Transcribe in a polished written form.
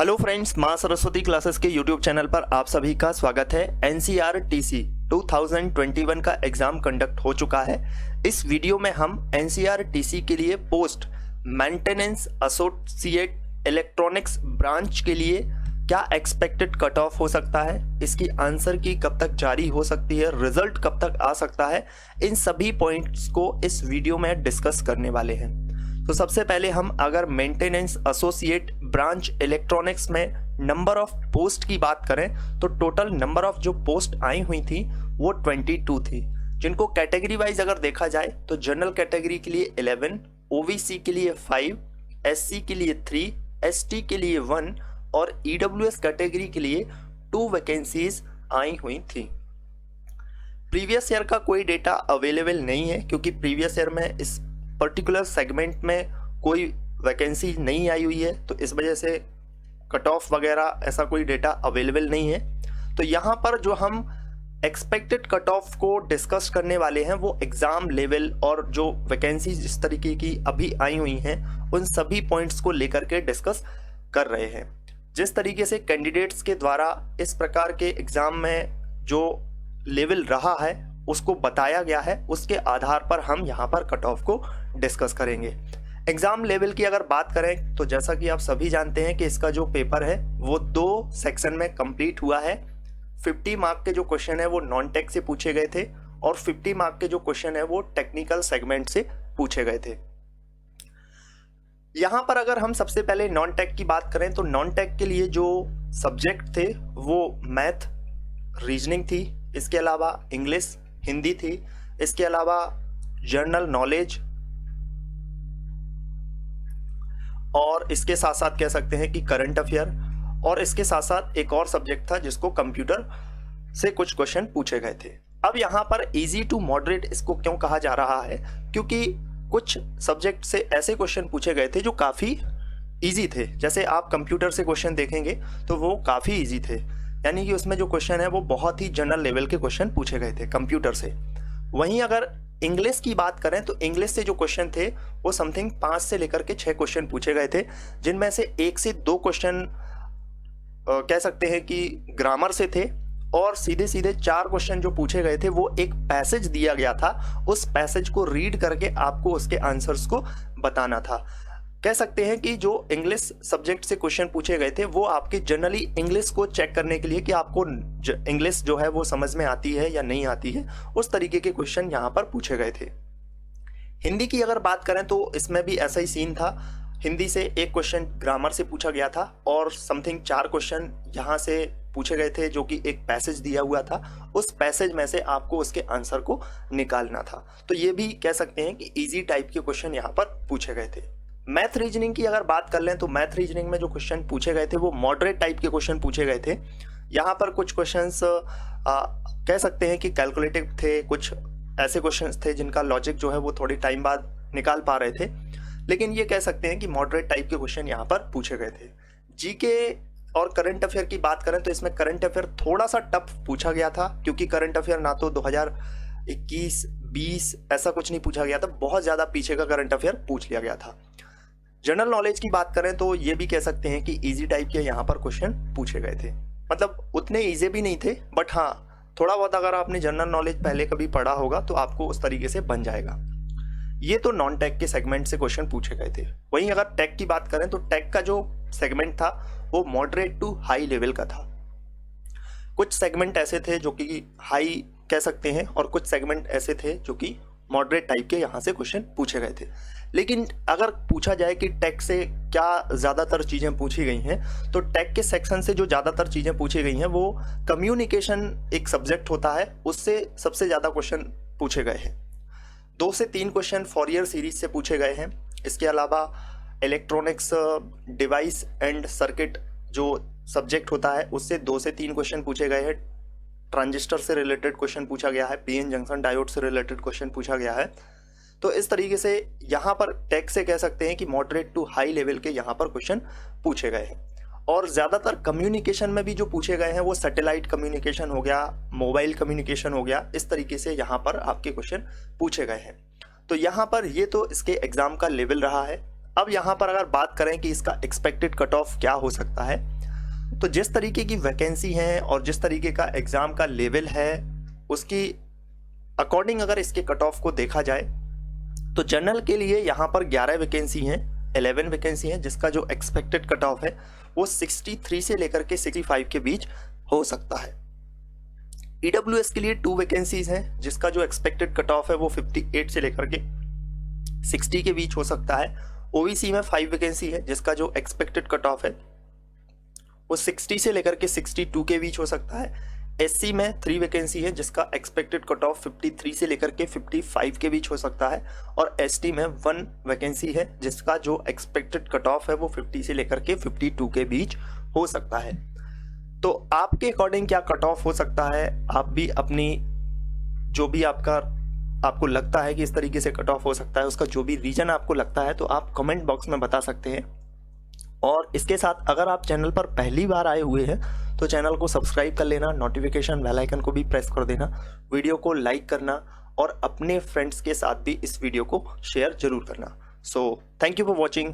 Hello friends, माँ Saraswati classes के YouTube channel पर आप सभी का स्वागत है। एनसीईआरटी 2021 का एग्जाम कंडक्ट हो चुका है। इस वीडियो में हम एनसीईआरटी के लिए post maintenance associate electronics branch के लिए क्या एक्सपेक्टेड कट ऑफ हो सकता है, इसकी आंसर की कब तक जारी हो सकती है, रिजल्ट कब तक आ सकता है, इन सभी पॉइंट्स को इस वीडियो में डिस्कस करने वाले हैं। तो सबसे पहले हम अगर मेंटेनेंस एसोसिएट ब्रांच इलेक्ट्रॉनिक्स में नंबर ऑफ पोस्ट की बात करें तो टोटल नंबर ऑफ जो पोस्ट आई हुई थी वो 22 थी, जिनको कैटेगरी वाइज अगर देखा जाए तो जनरल कैटेगरी के लिए 11, ओबीसी के लिए 5, एससी के लिए 3, एसटी के लिए 1 और ईडब्ल्यूएस कैटेगरी के लिए 2 वैकेंसीज आई हुई थी। प्रीवियस ईयर का कोई डेटा अवेलेबल नहीं है क्योंकि प्रीवियस ईयर में इस पर्टिकुलर सेगमेंट में कोई वैकेंसी नहीं आई हुई है, तो इस वजह से कट ऑफ वगैरह ऐसा कोई डेटा अवेलेबल नहीं है। तो यहाँ पर जो हम एक्सपेक्टेड कट ऑफ को डिस्कस करने वाले हैं वो एग्ज़ाम लेवल और जो वैकेंसी जिस तरीके की अभी आई हुई हैं उन सभी पॉइंट्स को लेकर के डिस्कस कर रहे हैं। जिस तरीके से कैंडिडेट्स के द्वारा इस प्रकार के एग्ज़ाम में जो लेवल रहा है उसको बताया गया है, उसके आधार पर हम यहाँ पर कट ऑफ को डिस्कस करेंगे। एग्ज़ाम लेवल की अगर बात करें तो जैसा कि आप सभी जानते हैं कि इसका जो पेपर है वो 2 सेक्शन में कंप्लीट हुआ है। 50 मार्क के जो क्वेश्चन है वो नॉन टेक से पूछे गए थे और 50 मार्क के जो क्वेश्चन है वो टेक्निकल सेगमेंट से पूछे गए थे। यहाँ पर अगर हम सबसे पहले नॉन टेक की बात करें तो नॉन टेक के लिए जो सब्जेक्ट थे वो मैथ, रीजनिंग थी, इसके अलावा इंग्लिश, हिंदी थी, इसके अलावा जनरल नॉलेज और इसके साथ साथ कह सकते हैं कि करंट अफेयर, और इसके साथ साथ एक और सब्जेक्ट था जिसको कंप्यूटर से कुछ क्वेश्चन पूछे गए थे। अब यहाँ पर इजी टू मॉडरेट इसको क्यों कहा जा रहा है, क्योंकि कुछ सब्जेक्ट से ऐसे क्वेश्चन पूछे गए थे जो काफ़ी इजी थे। जैसे आप कंप्यूटर से क्वेश्चन देखेंगे तो वो काफ़ी इजी थे, यानी कि उसमें जो क्वेश्चन है वो बहुत ही जनरल लेवल के क्वेश्चन पूछे गए थे कंप्यूटर से। वहीं अगर इंग्लिश की बात करें तो इंग्लिश से जो क्वेश्चन थे वो समथिंग 5 से लेकर के 6 क्वेश्चन पूछे गए थे, जिनमें से 1 से 2 क्वेश्चन कह सकते हैं कि ग्रामर से थे और सीधे सीधे 4 क्वेश्चन जो पूछे गए थे वो एक पैसेज दिया गया था, उस पैसेज को रीड करके आपको उसके आंसर्स को बताना था। कह सकते हैं कि जो इंग्लिश सब्जेक्ट से क्वेश्चन पूछे गए थे वो आपके जनरली इंग्लिश को चेक करने के लिए कि आपको इंग्लिश जो है वो समझ में आती है या नहीं आती है, उस तरीके के क्वेश्चन यहाँ पर पूछे गए थे। हिंदी की अगर बात करें तो इसमें भी ऐसा ही सीन था। हिंदी से एक क्वेश्चन ग्रामर से पूछा गया था और समथिंग 4 क्वेश्चन यहाँ से पूछे गए थे जो कि एक पैसेज दिया हुआ था, उस पैसेज में से आपको उसके आंसर को निकालना था। तो ये भी कह सकते हैं कि ईजी टाइप के क्वेश्चन यहाँ पर पूछे गए थे। मैथ रीजनिंग की अगर बात कर लें तो मैथ रीजनिंग में जो क्वेश्चन पूछे गए थे वो मॉडरेट टाइप के क्वेश्चन पूछे गए थे। यहाँ पर कुछ क्वेश्चंस कह सकते हैं कि कैलकुलेटिव थे, कुछ ऐसे क्वेश्चंस थे जिनका लॉजिक जो है वो थोड़ी टाइम बाद निकाल पा रहे थे, लेकिन ये कह सकते हैं कि मॉडरेट टाइप के क्वेश्चन यहाँ पर पूछे गए थे। जीके और करंट अफेयर की बात करें तो इसमें करंट अफेयर थोड़ा सा टफ पूछा गया था, क्योंकि करंट अफेयर ना तो 2021-20 ऐसा कुछ नहीं पूछा गया था, बहुत ज़्यादा पीछे का करंट अफेयर पूछ लिया गया था। जनरल नॉलेज की बात करें तो ये भी कह सकते हैं कि इजी टाइप के यहाँ पर क्वेश्चन पूछे गए थे, मतलब उतने इजी भी नहीं थे, बट हाँ थोड़ा बहुत अगर आपने जनरल नॉलेज पहले कभी पढ़ा होगा तो आपको उस तरीके से बन जाएगा। ये तो नॉन टेक के सेगमेंट से क्वेश्चन पूछे गए थे। वहीं अगर टेक की बात करें तो टेक का जो सेगमेंट था वो मॉडरेट टू हाई लेवल का था। कुछ सेगमेंट ऐसे थे जो कि हाई कह सकते हैं और कुछ सेगमेंट ऐसे थे जो कि मॉडरेट टाइप के यहाँ से क्वेश्चन पूछे गए थे। लेकिन अगर पूछा जाए कि टेक से क्या ज़्यादातर चीज़ें पूछी गई हैं तो टेक के सेक्शन से जो ज़्यादातर चीज़ें पूछी गई हैं वो कम्युनिकेशन एक सब्जेक्ट होता है, उससे सबसे ज़्यादा क्वेश्चन पूछे गए हैं। 2 से 3 क्वेश्चन फॉरियर सीरीज से पूछे गए हैं। इसके अलावा इलेक्ट्रॉनिक्स डिवाइस एंड सर्किट जो सब्जेक्ट होता है उससे 2 से 3 क्वेश्चन पूछे गए हैं। ट्रांजिस्टर से रिलेटेड क्वेश्चन पूछा गया है, पीएन जंक्शन डायोड से रिलेटेड क्वेश्चन पूछा गया है। तो इस तरीके से यहाँ पर टेक से कह सकते हैं कि मॉडरेट टू हाई लेवल के यहाँ पर क्वेश्चन पूछे गए हैं। और ज़्यादातर कम्युनिकेशन में भी जो पूछे गए हैं वो सैटेलाइट कम्युनिकेशन हो गया, मोबाइल कम्युनिकेशन हो गया, इस तरीके से यहाँ पर आपके क्वेश्चन पूछे गए हैं। तो यहाँ पर ये तो इसके एग्ज़ाम का लेवल रहा है। अब यहाँ पर अगर बात करें कि इसका एक्सपेक्टेड कट ऑफ क्या हो सकता है, तो जिस तरीके की वैकेंसी है और जिस तरीके का एग्ज़ाम का लेवल है उसकी अकॉर्डिंग अगर इसके कट ऑफ को देखा जाए तो जनरल के लिए यहाँ पर 11 वैकेंसी हैं, 11 वैकेंसी हैं, जिसका जो एक्सपेक्टेड कट ऑफ है वो 63 से लेकर के 65 के बीच हो सकता है। EWS के लिए 2 वैकेंसीज हैं, जिसका जो एक्सपेक्टेड कट ऑफ है वो 58 से लेकर के 60 के बीच हो सकता है। OBC में 5 वैकेंसी है, जिसका जो एक्सपेक्टेड कट ऑफ है वो 60 से लेकर के 62 के बीच हो सकता है। SC में 3 वैकेंसी है, जिसका एक्सपेक्टेड कट ऑफ 53 से लेकर के 55 के बीच हो सकता है। और ST में 1 वैकेंसी है, जिसका जो एक्सपेक्टेड कट ऑफ है वो 50 से लेकर के 52 के बीच हो सकता है। तो आपके अकॉर्डिंग क्या कट ऑफ हो सकता है, आप भी अपनी जो भी आपको लगता है कि इस तरीके से कट ऑफ हो सकता है, उसका जो भी रीजन आपको लगता है तो आप कमेंट बॉक्स में बता सकते हैं। और इसके साथ अगर आप चैनल पर पहली बार आए हुए हैं तो चैनल को सब्सक्राइब कर लेना, नोटिफिकेशन बेल आइकन को भी प्रेस कर देना, वीडियो को लाइक करना और अपने फ्रेंड्स के साथ भी इस वीडियो को शेयर जरूर करना। So thank you for watching.